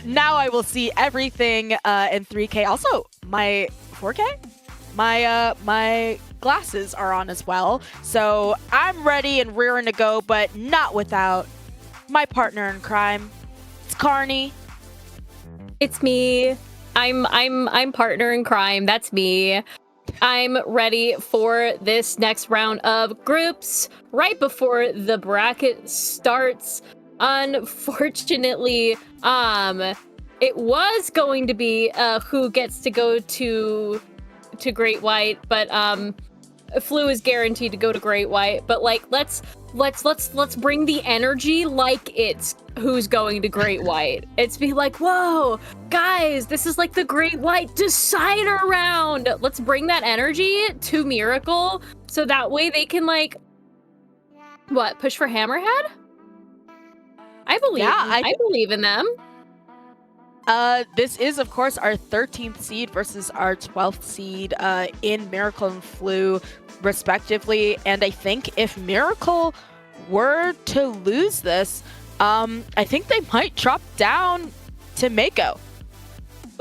Now I will see everything in 3K. Also, my 4K? My glasses are on as well. So I'm ready and rearing to go, but not without my partner in crime. It's Carney. It's me. I'm partner in crime. That's me. I'm ready for this next round of groups right before the bracket starts. Unfortunately, it was going to be who gets to go to Great White, but FLUE is guaranteed to go to Great White. But like, let's bring the energy like it's who's going to Great White. It's be like, whoa, guys, this is like the Great White decider round. Let's bring that energy to Miracle so that way they can like, what, push for Hammerhead? I believe. Yeah, I believe in them. This is, of course, our 13th seed versus our 12th seed in Miracle and FLUE, respectively. And I think if Miracle were to lose this, I think they might drop down to Mako.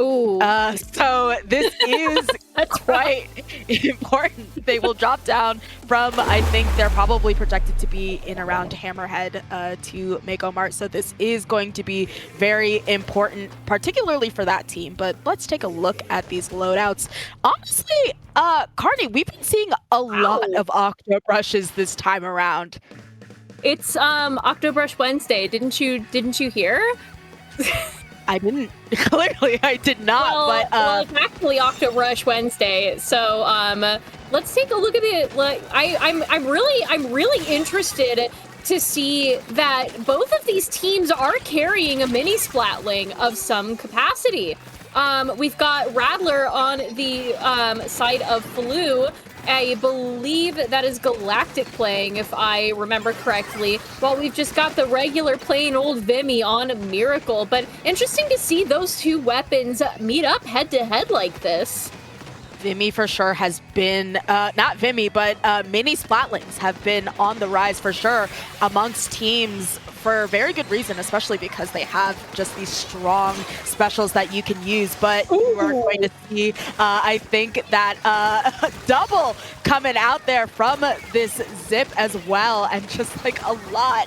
Ooh. So this is quite important. They will drop down from, I think they're probably projected to be in around Hammerhead to Mako Mart. So this is going to be very important, particularly for that team. But let's take a look at these loadouts. Honestly, Carney, we've been seeing a lot of Octobrushes this time around. It's Octobrush Wednesday. Didn't you hear? I didn't. Clearly, I did not. Well, it's actually Octobrush Wednesday. So, let's take a look at it. Like, I'm really interested to see that both of these teams are carrying a mini Splatling of some capacity. We've got Rattler on the side of FLUE. I believe that is Galactic playing, if I remember correctly, while we've just got the regular plain old Vimy on Miracle. But interesting to see those two weapons meet up head-to-head like this. Vimy for sure has been, not Vimy, but mini Splatlings have been on the rise for sure amongst teams for very good reason, especially because they have just these strong specials that you can use. But you are going to see, I think, that double coming out there from this Zip as well, and just like a lot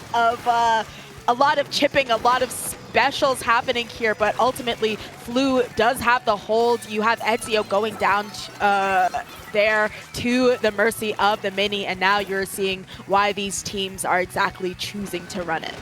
of chipping, a lot of specials happening here. But ultimately, FLUE does have the hold. You have Ezio going down there to the mercy of the mini, and now you're seeing why these teams are exactly choosing to run it.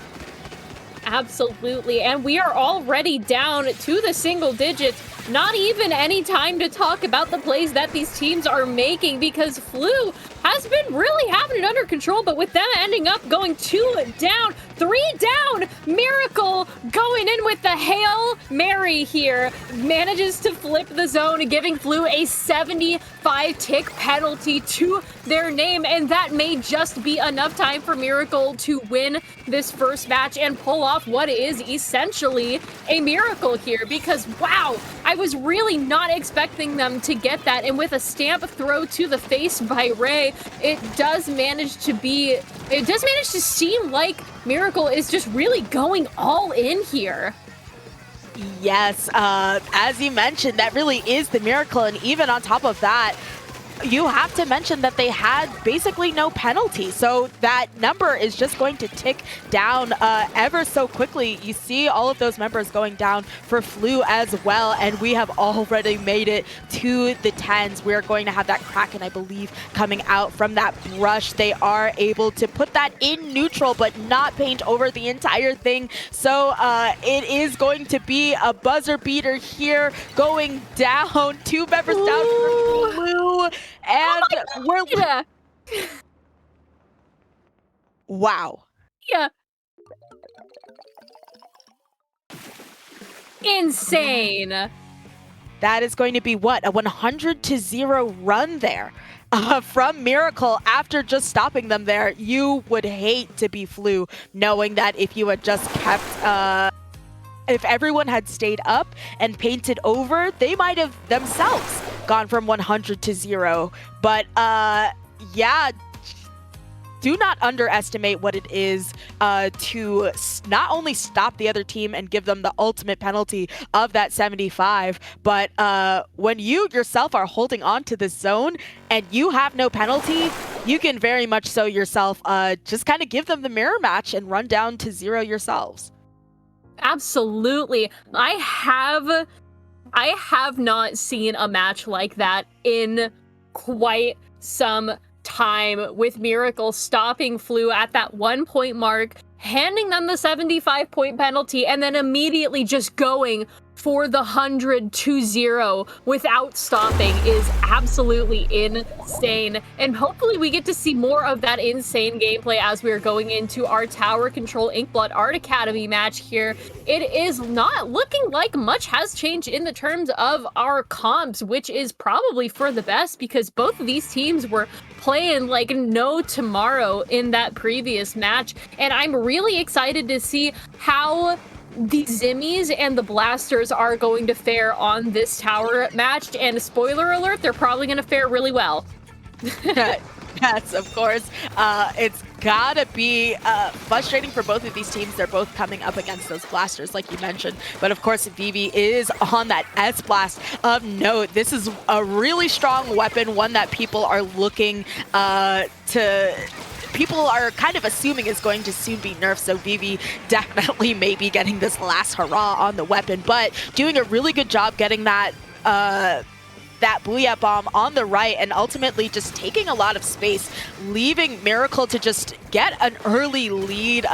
Absolutely, and we are already down to the single digits. Not even any time to talk about the plays that these teams are making, because FLUE has been really having it under control, but with them ending up going 2 down, 3 down, Miracle going in with the Hail Mary here, manages to flip the zone, giving FLUE a 75 tick penalty to their name, and that may just be enough time for Miracle to win this first match and pull off what is essentially a miracle here, because wow, I was really not expecting them to get that, and with a stamp throw to the face by Ray, it does manage to seem like Miracle is just really going all in here. Yes, as you mentioned, that really is the Miracle, and even on top of that, you have to mention that they had basically no penalty, so that number is just going to tick down ever so quickly. You see all of those members going down for FLUE as well, and we have already made it to the 10s. We're going to have that Kraken, I believe, coming out from that brush. They are able to put that in neutral, but not paint over the entire thing, so it is going to be a buzzer beater here, going down, 2 members down for FLUE. And we're wow. Yeah. Insane. That is going to be what, a 100-0 run there from Miracle after just stopping them there. You would hate to be FLUE, knowing that if you had just kept if everyone had stayed up and painted over, they might have themselves gone from 100 to 0. But yeah, do not underestimate what it is to not only stop the other team and give them the ultimate penalty of that 75, but when you yourself are holding on to this zone and you have no penalty, you can very much so yourself just kind of give them the mirror match and run down to 0 yourselves. Absolutely. I have not seen a match like that in quite some time, with Miracle stopping FLUE at that 1 point mark, handing them the 75-point penalty, and then immediately just going for the 100-0 without stopping is absolutely insane. And hopefully we get to see more of that insane gameplay as we are going into our Tower Control Inkblood Art Academy match here. It is not looking like much has changed in the terms of our comps, which is probably for the best, because both of these teams were playing like no tomorrow in that previous match. And I'm really excited to see how the Zimmies and the Blasters are going to fare on this tower match. And spoiler alert, they're probably going to fare really well. Yes, of course. It's gotta be frustrating for both of these teams. They're both coming up against those Blasters, like you mentioned. But of course, Vivi is on that S-Blast of note. This is a really strong weapon, one that people are looking people are kind of assuming is going to soon be nerfed, so Vivi definitely may be getting this last hurrah on the weapon, but doing a really good job getting that that Booyah Bomb on the right and ultimately just taking a lot of space, leaving Miracle to just get an early lead.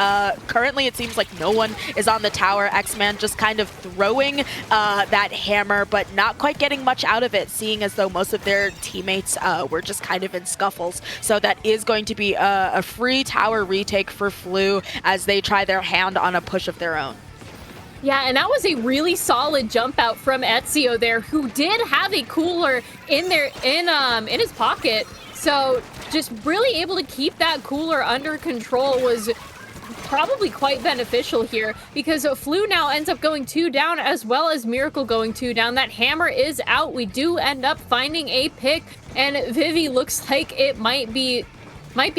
Currently, it seems like no one is on the tower. X-Man just kind of throwing that hammer, but not quite getting much out of it, seeing as though most of their teammates were just kind of in scuffles. So that is going to be a free tower retake for FLUE as they try their hand on a push of their own. Yeah, and that was a really solid jump out from Ezio there, who did have a cooler in his pocket. So just really able to keep that cooler under control was probably quite beneficial here, because FLUE now ends up going 2 down, as well as Miracle going 2 down. That hammer is out. We do end up finding a pick, and Vivi looks like it might be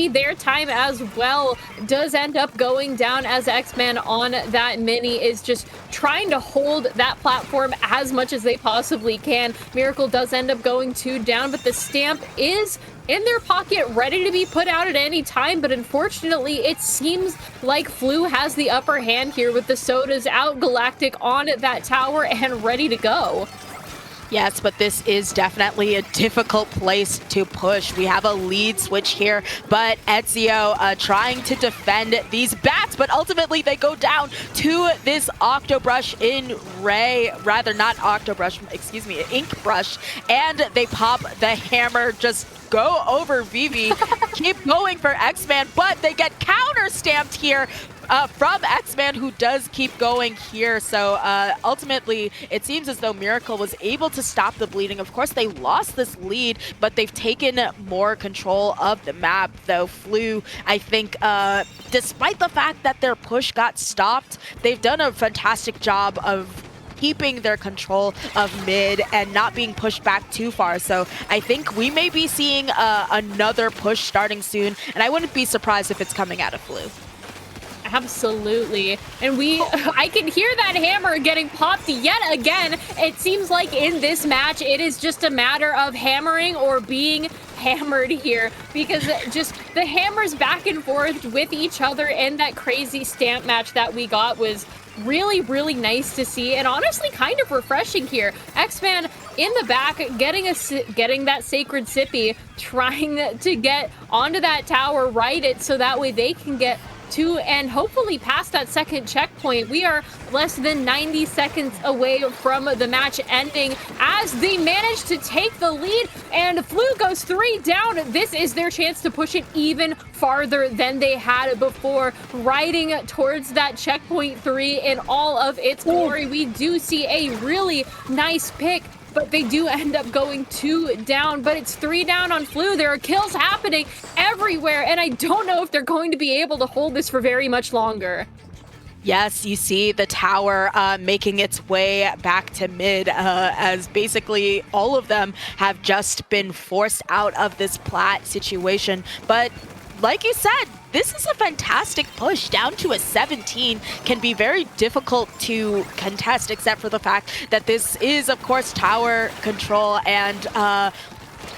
their time as well. Does end up going down as X-Man on that mini is just trying to hold that platform as much as they possibly can. Miracle does end up going 2 down, but the stamp is in their pocket, ready to be put out at any time. But unfortunately, it seems like FLUE has the upper hand here with the sodas out, Galactic on that tower and ready to go. Yes, but this is definitely a difficult place to push. We have a lead switch here, but Ezio trying to defend these bats, but ultimately they go down to this Octobrush in Ray, rather not Octobrush, excuse me, Ink Brush, and they pop the hammer, just go over Vivi, keep going for X-Man, but they get counter-stamped here from X-Man, who does keep going here. So ultimately, it seems as though Miracle was able to stop the bleeding. Of course, they lost this lead, but they've taken more control of the map, though FLUE, I think, despite the fact that their push got stopped, they've done a fantastic job of keeping their control of mid and not being pushed back too far. So I think we may be seeing another push starting soon, and I wouldn't be surprised if it's coming out of FLUE. Absolutely. And I can hear that hammer getting popped yet again. It seems like in this match, it is just a matter of hammering or being hammered here, because just the hammers back and forth with each other in that crazy stamp match that we got was really, really nice to see, and honestly kind of refreshing here. X-Man in the back, getting that sacred sippy, trying to get onto that tower, right it, so that way they can get to and hopefully past that second checkpoint. We are less than 90 seconds away from the match ending as they manage to take the lead, and FLUE goes 3 down. This is their chance to push it even farther than they had before, riding towards that checkpoint 3 in all of its glory. We do see a really nice pick, but they do end up going 2 down, but it's 3 down on FLUE. There are kills happening everywhere, and I don't know if they're going to be able to hold this for very much longer. Yes, you see the tower making its way back to mid as basically all of them have just been forced out of this plat situation. But like you said, this is a fantastic push. Down to a 17 can be very difficult to contest, except for the fact that this is, of course, tower control. And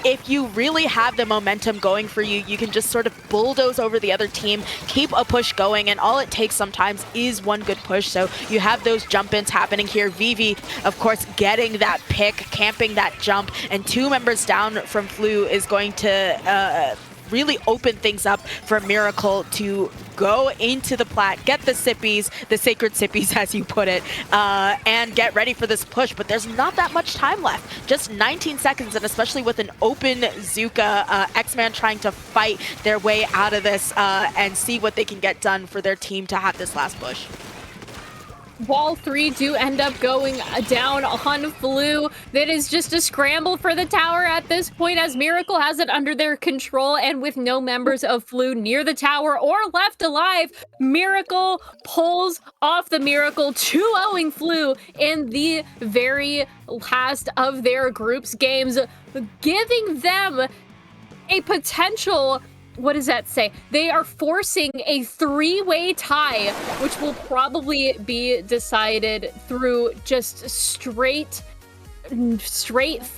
if you really have the momentum going for you, you can just sort of bulldoze over the other team, keep a push going, and all it takes sometimes is one good push. So you have those jump-ins happening here. Vivi, of course, getting that pick, camping that jump, and 2 members down from FLUE is going to really open things up for Miracle to go into the plat, get the sippies, the sacred sippies as you put it, and get ready for this push. But there's not that much time left, just 19 seconds, and especially with an open Zuka, X-Man trying to fight their way out of this and see what they can get done for their team to have this last push. Wall 3 do end up going down on FLUE. That is just a scramble for the tower at this point, as Miracle has it under their control, and with no members of FLUE near the tower or left alive, Miracle pulls off the miracle, 2-0ing FLUE in the very last of their group's games, giving them a potential. What does that say? They are forcing a 3-way tie, which will probably be decided through just straight fact